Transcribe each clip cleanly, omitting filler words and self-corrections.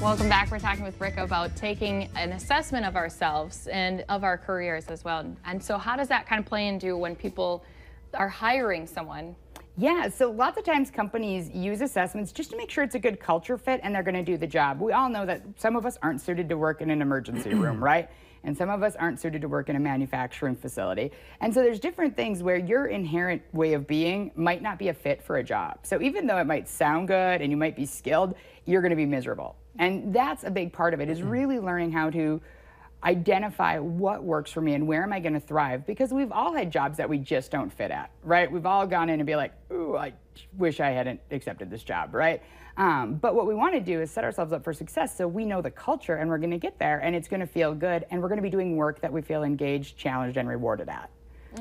Welcome back. We're talking with Rick about taking an assessment of ourselves and of our careers as well. And so how does that kind of play into when people are hiring someone? Yeah, so lots of times companies use assessments just to make sure it's a good culture fit and they're going to do the job. We all know that some of us aren't suited to work in an emergency room, right? And some of us aren't suited to work in a manufacturing facility. And so there's different things where your inherent way of being might not be a fit for a job. So even though it might sound good and you might be skilled, you're going to be miserable. And that's a big part of it, is really learning how to identify what works for me and where am I going to thrive, because we've all had jobs that we just don't fit at, right? We've all gone in and be like, ooh, I wish I hadn't accepted this job, right? But what we want to do is set ourselves up for success so we know the culture and we're going to get there and it's going to feel good and we're going to be doing work that we feel engaged, challenged, and rewarded at.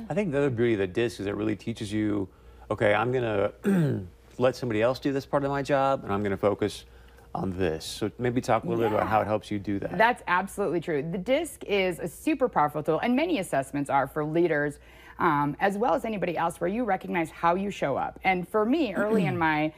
I think the other beauty of the DISC is it really teaches you, okay, I'm going to let somebody else do this part of my job and I'm going to focus on this. So maybe talk a little bit about how it helps you do that. That's absolutely true. The DISC is a super powerful tool, and many assessments are for leaders as well as anybody else, where you recognize how you show up. And for me, early in my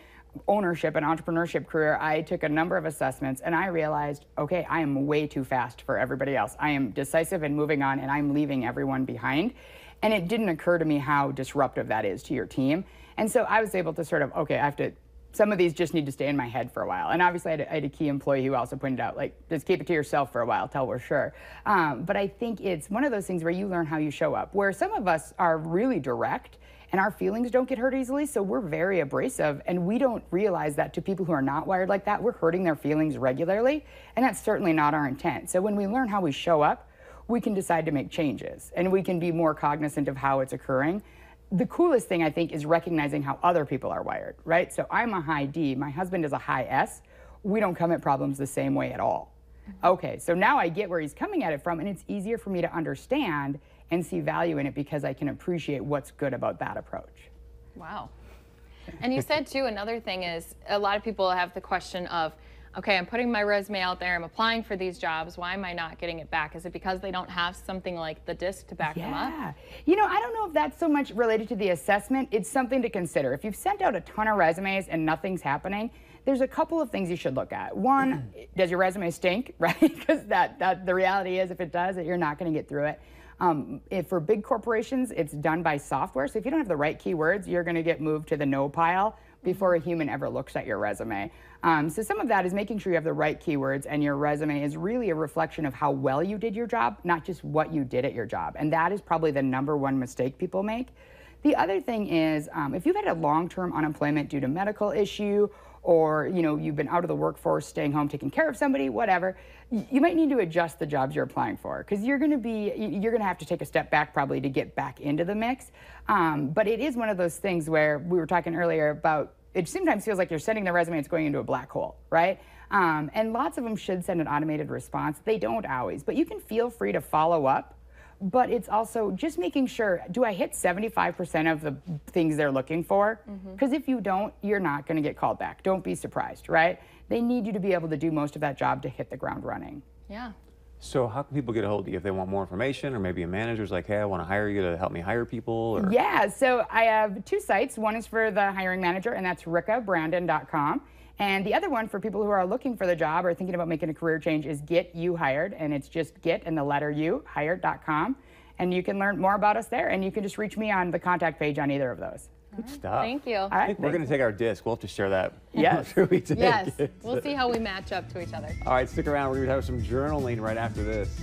ownership and entrepreneurship career, I took a number of assessments and I realized, okay, I am way too fast for everybody else. I am decisive and moving on and I'm leaving everyone behind. And it didn't occur to me how disruptive that is to your team. And so I was able to sort of, okay, some of these just need to stay in my head for a while. And obviously I had a key employee who also pointed out, like, just keep it to yourself for a while till we're sure. But I think it's one of those things where you learn how you show up, where some of us are really direct and our feelings don't get hurt easily, so we're very abrasive, and we don't realize that to people who are not wired like that, we're hurting their feelings regularly, and that's certainly not our intent. So when we learn how we show up, we can decide to make changes, and we can be more cognizant of how it's occurring. The coolest thing, I think, is recognizing how other people are wired, right? So I'm a high D, my husband is a high S. We don't come at problems the same way at all. Okay, so now I get where he's coming at it from, and it's easier for me to understand and see value in it because I can appreciate what's good about that approach. Wow. And you said, too, another thing is a lot of people have the question of, okay, I'm putting my resume out there, I'm applying for these jobs, why am I not getting it back? Is it because they don't have something like the DISC to back them up? Yeah. You know, I don't know if that's so much related to the assessment. It's something to consider. If you've sent out a ton of resumes and nothing's happening, there's a couple of things you should look at. One, does your resume stink, right? Because the reality is, if it does, you're not going to get through it. If for big corporations, it's done by software. So if you don't have the right keywords, you're going to get moved to the no pile before a human ever looks at your resume. So some of that is making sure you have the right keywords, and your resume is really a reflection of how well you did your job, not just what you did at your job. And that is probably the #1 mistake people make. The other thing is, if you've had a long-term unemployment due to medical issue, or you've been out of the workforce, staying home, taking care of somebody, whatever, you might need to adjust the jobs you're applying for, because you're going to have to take a step back probably to get back into the mix. But it is one of those things where we were talking earlier about, it sometimes feels like you're sending the resume, it's going into a black hole, right? And lots of them should send an automated response. They don't always, but you can feel free to follow up. But it's also just making sure, do I hit 75% of the things they're looking for? Because if you don't, you're not going to get called back. Don't be surprised, right? They need you to be able to do most of that job to hit the ground running. Yeah. So how can people get a hold of you if they want more information, or maybe a manager's like, hey, I want to hire you to help me hire people? Or... Yeah, so I have 2 sites. One is for the hiring manager, and that's rickabrandon.com. And the other one for people who are looking for the job or thinking about making a career change is Get You Hired, and it's just get and the letter U, hired.com. And you can learn more about us there, and you can just reach me on the contact page on either of those. Good stuff. Thank you. All right, I think we're going to take our DISC. We'll have to share that. Yes. Yes. We'll see how we match up to each other. All right, stick around. We're going to have some journaling right after this.